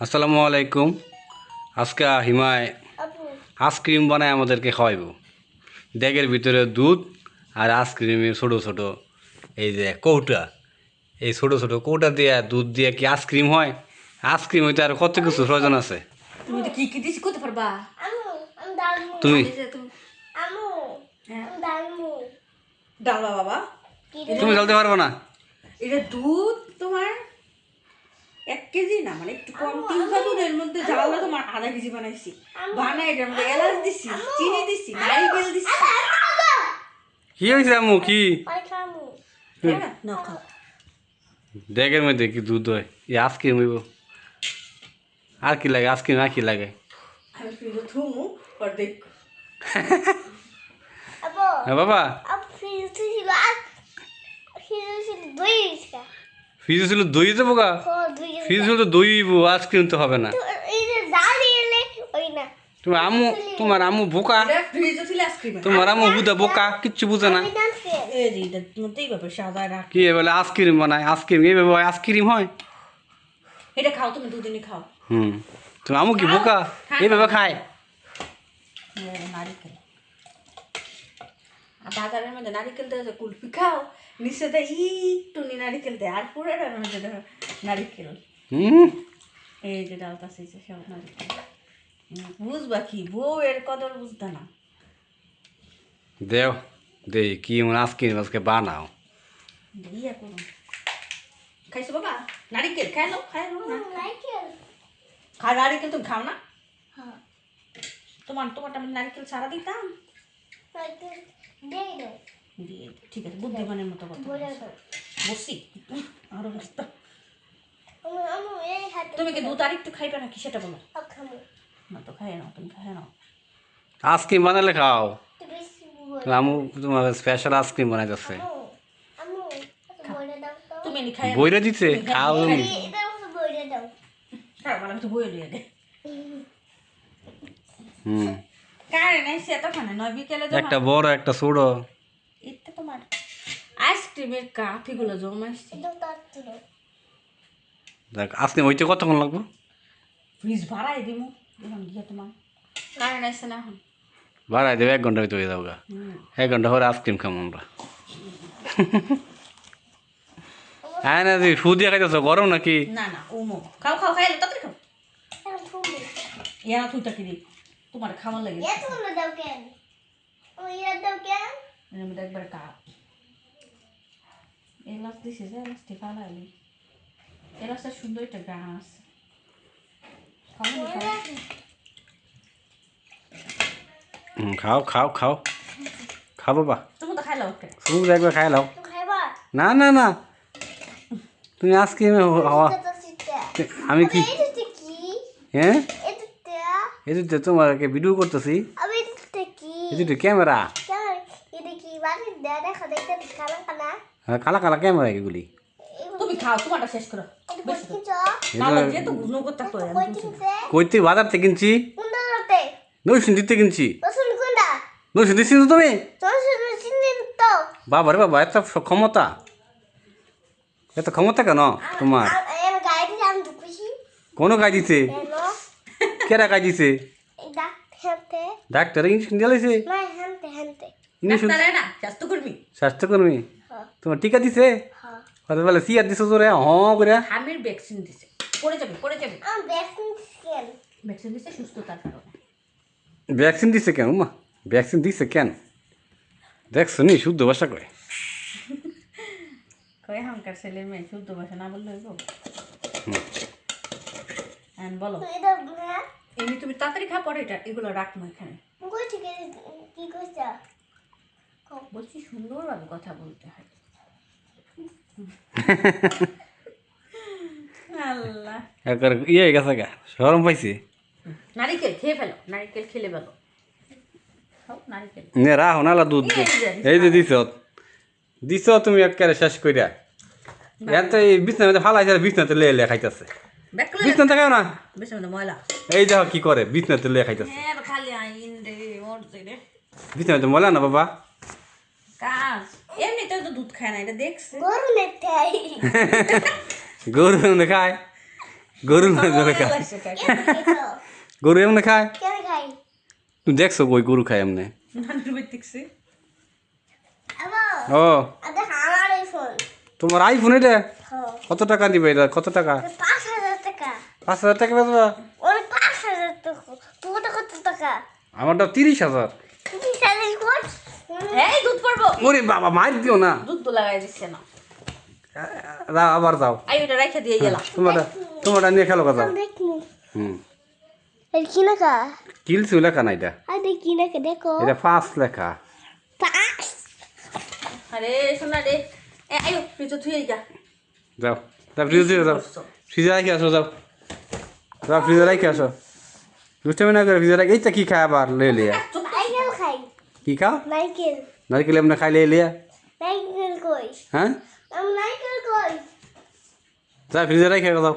আসসালামু আলাইকুম। আজকে হিমায় আইসক্রিম বানায় আমাদেরকে খাওয়াইব। ড্যাগের ভিতরে দুধ আর আইসক্রিমের ছোটো ছোটো এই যে কৌটা, এই ছোটো ছোটো কৌটা দিয়ে দুধ দিয়ে কি আইসক্রিম হয়? আইসক্রিম হইতে আর কত কিছু প্রয়োজন আছে। তুমি তো কি দিছি করতে পারবা? তুমি ডালবা বাবা, তুমি জ্বলতে পারবো না। এটা দুধ তোমার 1 কেজি না, মানে একটু কম, 300 দুধের মধ্যে জ্বালা তোমার আধা কেজি বানাইছি। বানাই এটার মধ্যে এলাচ দিছি, চিনি দিছি, নারিকেল দিছি। কি হয়েছে আম্মু? কি না খাও। ড্যাগের মধ্যে কি দুধ হয়? এই আইসক্রিম হইব। আর কি লাগে? আইসক্রিম আর কি লাগে? আমি ফ্রিজে থুমু পর দেখ। হ্যাঁ বাবা, ফ্রিজে ছিল দই দেবো গা। ফ্রিজ ছিল তো দই হইব, আইসক্রিম তো হবে না। তোমার আম্মু বোকা। এটা ফ্রিজে ছিল আইসক্রিম। তোমার আম্মু বুঝা বোকা, কিচ্ছু বুঝে না। এই যে এটা মধ্যেই ব্যাপার সাজায় রাখ। কি বলে আইসক্রিম বানায়? আইসক্রিম এইভাবে আইসক্রিম হয়? এটা খাও, তুমি দুদিনই খাও। তোমার আম্মু কি বোকা? এইভাবে খায়? নারিকেল বাজারের মধ্যে নারিকেল দেওয়া কুলফি খাও, নিচে দেয় একটু নারিকেল দেয়, আর পুরোটার মধ্যে দেখো নারিকেল। এই যে ডালটা সেই সব নারিকেল। বুঝবা কি বউ এর কদর বুঝতে না। দেও দে কি আইসক্রিম আজকে বানাও। ইয়া করুন, খাইছো বাবা? নারিকেল খাই লো, খাই লো না। খা নারিকেল, তুমি খাও না? তোমারটা আমি নারিকেল ছাড়া দিতাম। ঠিক আছে, বুদ্ধিমানের মতো কথা বসি আরো বুঝতাম। তুমি কি দুধ আর একটু খাইবে নাকি সেটা বলো? না তো খাই নাও, তুমি খাই নাও। আইসক্রিম বানালে খাও। আম্মু তোমার স্পেশাল আইসক্রিম বানাইতেছে। তুমি নি খাই বইরে দিতে খাও তুমি। আমি তো বইয়ে দিয়ে দে। হুম, কারে নাই সে এতখানে নয়, বিকেলে একটা বড় একটা ছোট। এটা তোমার আইসক্রিমের কাপ এগুলো জমাইছি। দেখ আইসক্রিম হইতে কতক্ষণ লাগবো? ফ্রিজ ভাড়াই দিমু এখন গিয়ে তোমার কারে নাইছে না এখন। বাড়াই দেবে 1 ঘন্টা হইতে হয়ে যাবো গা। 1 ঘন্টা পরে আইসক্রিম খাবো আমরা। হ্যাঁ না তুই ফু দিয়ে খাইতেছ, গরম নাকি? না না ওমো খাও খাও, খাইলে তাড়াতাড়ি খাও। ইয়া তুইটা কি দিই তোমার খাওয়ার লাগে। এর মধ্যে একবার কাপ এলাচ দিছি, যে এলাচটি ফালাইলি, এলাচটা সুন্দর একটা গান আছে। খাও খাও খাও খাও বাবা। তুমি তো খাইলাও একটা। তুমি একবার খাই লাও। না না না, তুমি আইসক্রিমে হওয়া আমি কি? হ্যাঁ এই যে তোমার ভিডিও করতেছি, এই যে ক্যামেরা। কালা কালা ক্যামেরা এগুলি। তুমি খাও, তোমারটা শেষ করো। কইতে বাজার থেকে কিনছি, নইশুন দিতে কিনছি। নইশুন দিচ্ছি তো তুমি? বাবা রে বাবা, এত ক্ষমতা, এত ক্ষমতা কেন তোমার? কোনো গাই দিছে? কেরা গাই দিছে? ডাক্তার ইঞ্জেকশন দিয়েছে? স্বাস্থ্যকর্মী তোমার টিকা দিছে? কত বলে সিয়ার দিছে তোরে হ করে? হামির ভ্যাকসিন দিছে, পড়ে যাবে ভ্যাকসিন দিছে সুস্থতার কারণে। ভ্যাকসিন দিছে কেন মা? ভ্যাকসিন দিছে কেন? দেখছো নি শুদ্ধ ভাষা কয়। কই হামকার ছেলে মেয়ে শুদ্ধ ভাষা না বললে হইব? বলো এমনি তুমি তাড়াতাড়ি খা, পরে এটা এগুলো রাখবো এখানে। বলছি সুন্দরভাবে কথা বলতে হয়। আল্লাহ একবার ইয়ে হয়ে গেছে গা, শরম পাইছে। নারিকেল খেয়ে ফেলো, নারিকেল খেলে ফেলো, খাও নারিকেল। নে রাহো নালা দুধ দে। এই যে দিছ তুমি একেবারে শেষ কইরা। এত এই বিছনাতে ফালাইছে, বিছনাতে লে খাইতেছে। বিছনাতে খাও না, ময়লা। এই দেখো কি করে, বিছনাতে লে খাইতেছে। খালি আইন রে মরছে রে। বিছনাতে ময়লা না বাবা? কাজ এমনিতেও তো দুধ খায় না, এটা দেখছে। গরু খায় গরু না জলে খায় গরু এমনি খায় তুই দেখছো কই গরু খায় এমনি নানুর বাড়ি দেখছি ও তোমার আইফোন এটা কত টাকা দিবে এটা কত টাকা 5,000 টাকা বেচবা আমারটা 30,000 এই দুধ পড়বো ওরে বাবা মার দিও না দুধ তো লাগাই দিচ্ছে না আবার যাও আই ওটা রেখে দিয়ে গেলাম তোমারটা নিয়ে খেলো কথা হুম কিলসু লেখা না এটা এটা ফার্স্ট লেখা আরে শোনা রে এ আয়ো ফ্রিজ থুই যা যাও তা ফ্রিজে যাও ফ্রিজে রাখি আসো যাও যাও ফ্রিজে রাখি আসো দুষ্টামি না করে ফ্রিজে রাখি এইটা কি খায় আবার লে লিয়া কি খাও নারকেল এমনি খাই লে লিয়া হ্যাঁ যা ফ্রিজে রাখি যাও